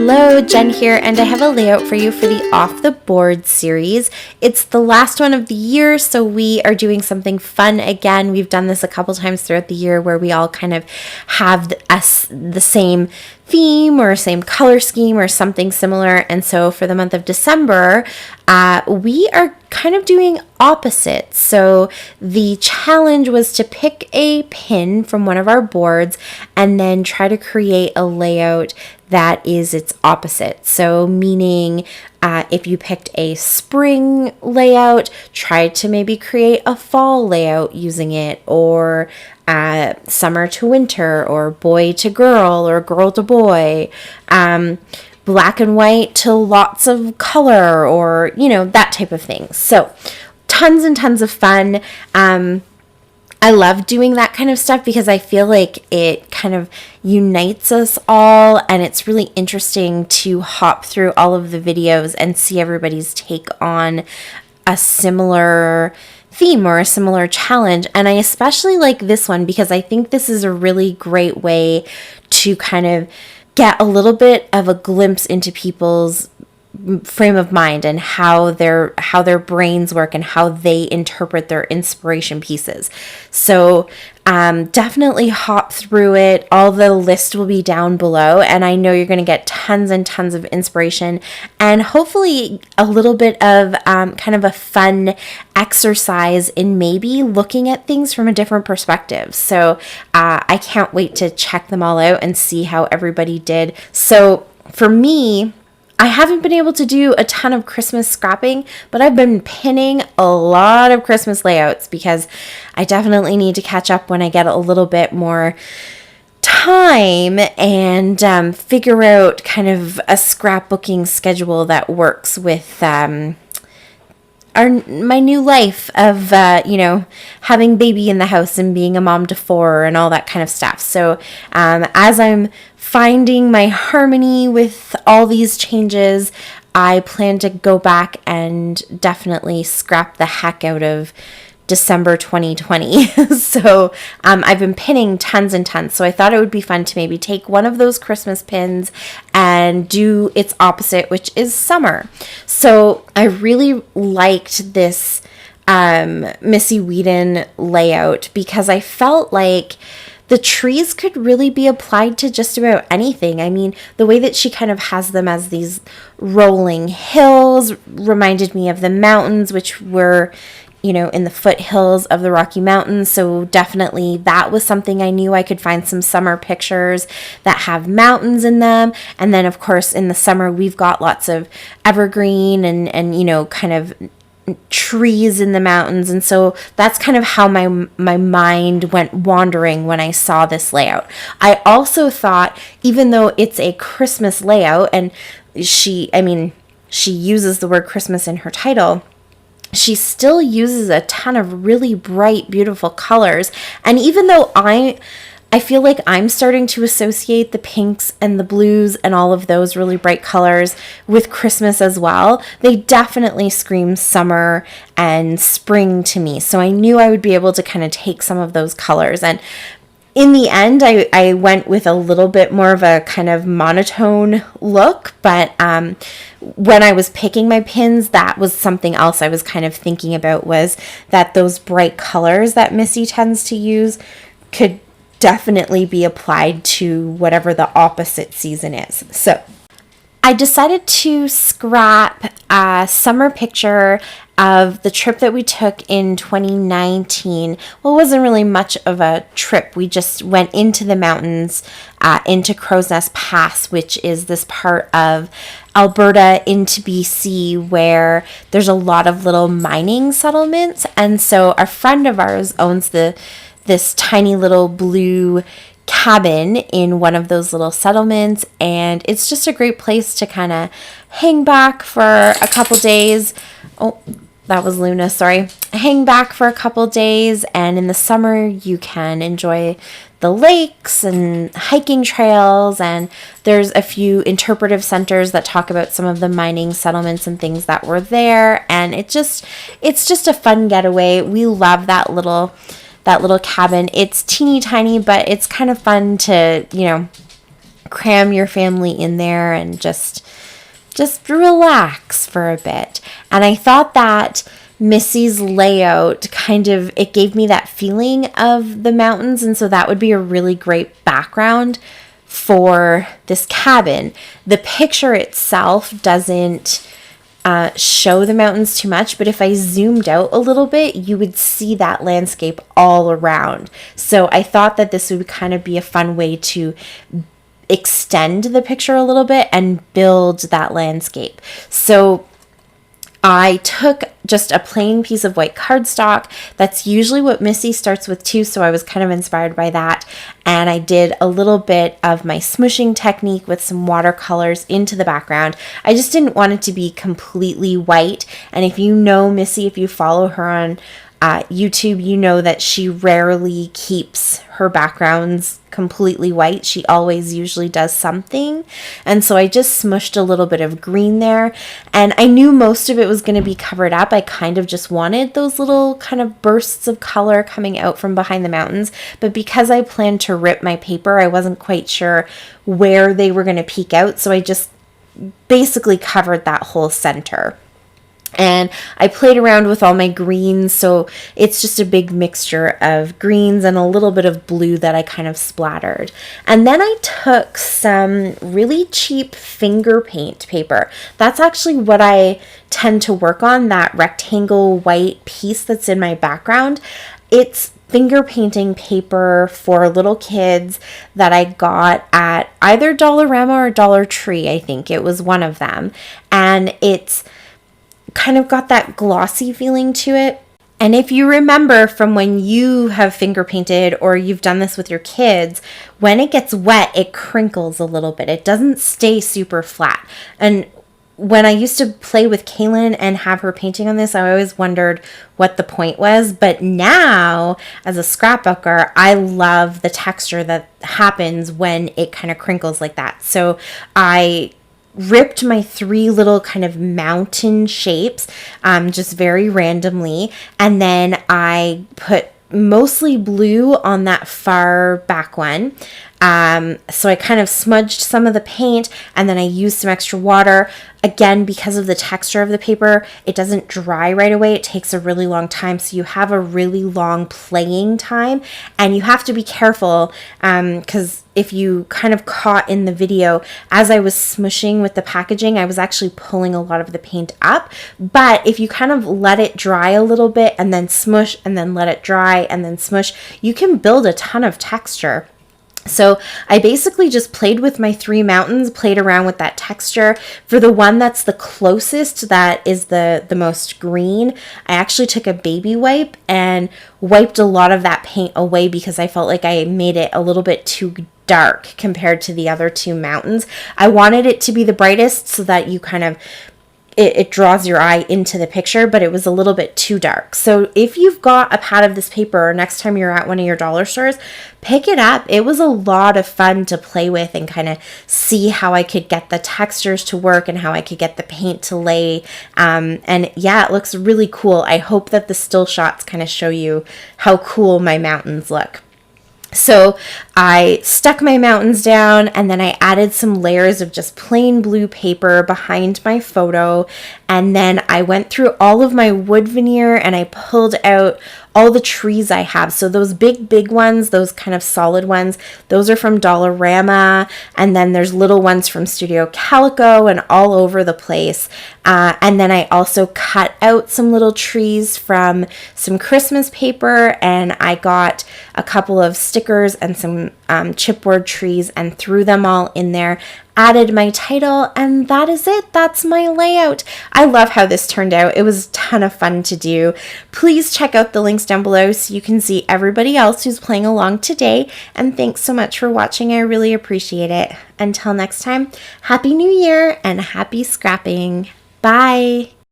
Hello, Jen here, and I have a layout for you for the Off the Board series. It's the last one of the year, so we are doing something fun again. We've done this a couple times throughout the year where we all kind of have the same theme or same color scheme or something similar. And so for the month of December, we are kind of doing opposites. So the challenge was to pick a pin from one of our boards and then try to create a layout that is its opposite. So meaning if you picked a spring layout, try to maybe create a fall layout using it, or summer to winter, or boy to girl, or girl to boy, black and white to lots of color, or, you know, that type of thing. So tons and tons of fun. I love doing that kind of stuff because I feel like it kind of unites us all, and it's really interesting to hop through all of the videos and see everybody's take on a similar theme or a similar challenge. And I especially like this one because I think this is a really great way to kind of get a little bit of a glimpse into people's frame of mind and how their brains work and how they interpret their inspiration pieces. So definitely hop through it. All the list will be down below, and I know you're going to get tons and tons of inspiration and hopefully a little bit of kind of a fun exercise in maybe looking at things from a different perspective. So I can't wait to check them all out and see how everybody did. So for me, I haven't been able to do a ton of Christmas scrapping, but I've been pinning a lot of Christmas layouts because I definitely need to catch up when I get a little bit more time and figure out kind of a scrapbooking schedule that works with my new life of, having baby in the house and being a mom to 4 and all that kind of stuff. So as I'm finding my harmony with all these changes, I plan to go back and definitely scrap the heck out of December 2020. So I've been pinning tons and tons. So I thought it would be fun to maybe take one of those Christmas pins and do its opposite, which is summer. So I really liked this Missy Whedon layout because I felt like the trees could really be applied to just about anything. I mean, the way that she kind of has them as these rolling hills reminded me of the mountains, which were, in the foothills of the Rocky Mountains. So definitely that was something I knew I could find some summer pictures that have mountains in them. And then, of course, in the summer, we've got lots of evergreen and kind of trees in the mountains. And so that's kind of how my mind went wandering when I saw this layout. I also thought, even though it's a Christmas layout, and she uses the word Christmas in her title, she still uses a ton of really bright, beautiful colors. And even though I feel like I'm starting to associate the pinks and the blues and all of those really bright colors with Christmas as well, they definitely scream summer and spring to me. So I knew I would be able to kind of take some of those colors. And in the end, I went with a little bit more of a kind of monotone look, but when I was picking my pins, that was something else I was kind of thinking about, was that those bright colors that Missy tends to use could definitely be applied to whatever the opposite season is. So I decided to scrap a summer picture of the trip that we took in 2019. Well, it wasn't really much of a trip. We just went into the mountains, into Crow's Nest Pass, which is this part of Alberta into BC where there's a lot of little mining settlements. And so a friend of ours owns this tiny little blue cabin in one of those little settlements, and it's just a great place to kind of hang back for a couple days. Oh, that was Luna, sorry. Hang back for a couple days, and in the summer you can enjoy the lakes and hiking trails, and there's a few interpretive centers that talk about some of the mining settlements and things that were there, and it's just a fun getaway. We love that little cabin. It's teeny tiny, but it's kind of fun to, cram your family in there and just relax for a bit. And I thought that Missy's layout it gave me that feeling of the mountains, and so that would be a really great background for this cabin. The picture itself doesn't show the mountains too much, but if I zoomed out a little bit, you would see that landscape all around. So I thought that this would kind of be a fun way to extend the picture a little bit and build that landscape. So I took just a plain piece of white cardstock. That's usually what Missy starts with too, so I was kind of inspired by that. And I did a little bit of my smooshing technique with some watercolors into the background. I just didn't want it to be completely white. And if you know Missy, if you follow her on YouTube, you know that she rarely keeps her backgrounds completely white. She always usually does something. And so I just smushed a little bit of green there. And I knew most of it was going to be covered up. I kind of just wanted those little kind of bursts of color coming out from behind the mountains. But because I planned to rip my paper, I wasn't quite sure where they were going to peek out. So I just basically covered that whole center. And I played around with all my greens, so it's just a big mixture of greens and a little bit of blue that I kind of splattered. And then I took some really cheap finger paint paper. That's actually what I tend to work on, that rectangle white piece that's in my background. It's finger painting paper for little kids that I got at either Dollarama or Dollar Tree. I think it was one of them. And it's kind of got that glossy feeling to it. And if you remember from when you have finger painted or you've done this with your kids, when it gets wet, it crinkles a little bit. It doesn't stay super flat. And when I used to play with Kaylin and have her painting on this, I always wondered what the point was. But now, as a scrapbooker, I love the texture that happens when it kind of crinkles like that. So I ripped my 3 little kind of mountain shapes just very randomly, and then I put mostly blue on that far back one. So I kind of smudged some of the paint, and then I used some extra water. Again, because of the texture of the paper, it doesn't dry right away. It takes a really long time, so you have a really long playing time, and you have to be careful because if you kind of caught in the video, as I was smushing with the packaging, I was actually pulling a lot of the paint up. But if you kind of let it dry a little bit and then smush and then let it dry and then smush, you can build a ton of texture. So I basically just played with my 3 mountains, played around with that texture. For the one that's the closest, that is the most green, I actually took a baby wipe and wiped a lot of that paint away because I felt like I made it a little bit too dark compared to the other 2 mountains. I wanted it to be the brightest so that you kind of it draws your eye into the picture, but it was a little bit too dark. So if you've got a pad of this paper, or next time you're at one of your dollar stores, pick it up. It was a lot of fun to play with and kind of see how I could get the textures to work and how I could get the paint to lay. And yeah, it looks really cool. I hope that the still shots kind of show you how cool my mountains look. So I stuck my mountains down, and then I added some layers of just plain blue paper behind my photo. And then I went through all of my wood veneer and I pulled out all the trees I have. So those big ones, those kind of solid ones, those are from Dollarama. And then there's little ones from Studio Calico and all over the place. And then I also cut out some little trees from some Christmas paper, and I got a couple of stickers and some chipboard trees and threw them all in there. Added my title, and that is it. That's my layout. I love how this turned out. It was a ton of fun to do. Please check out the links down below so you can see everybody else who's playing along today. And thanks so much for watching. I really appreciate it. Until next time, Happy New Year and happy scrapping. Bye.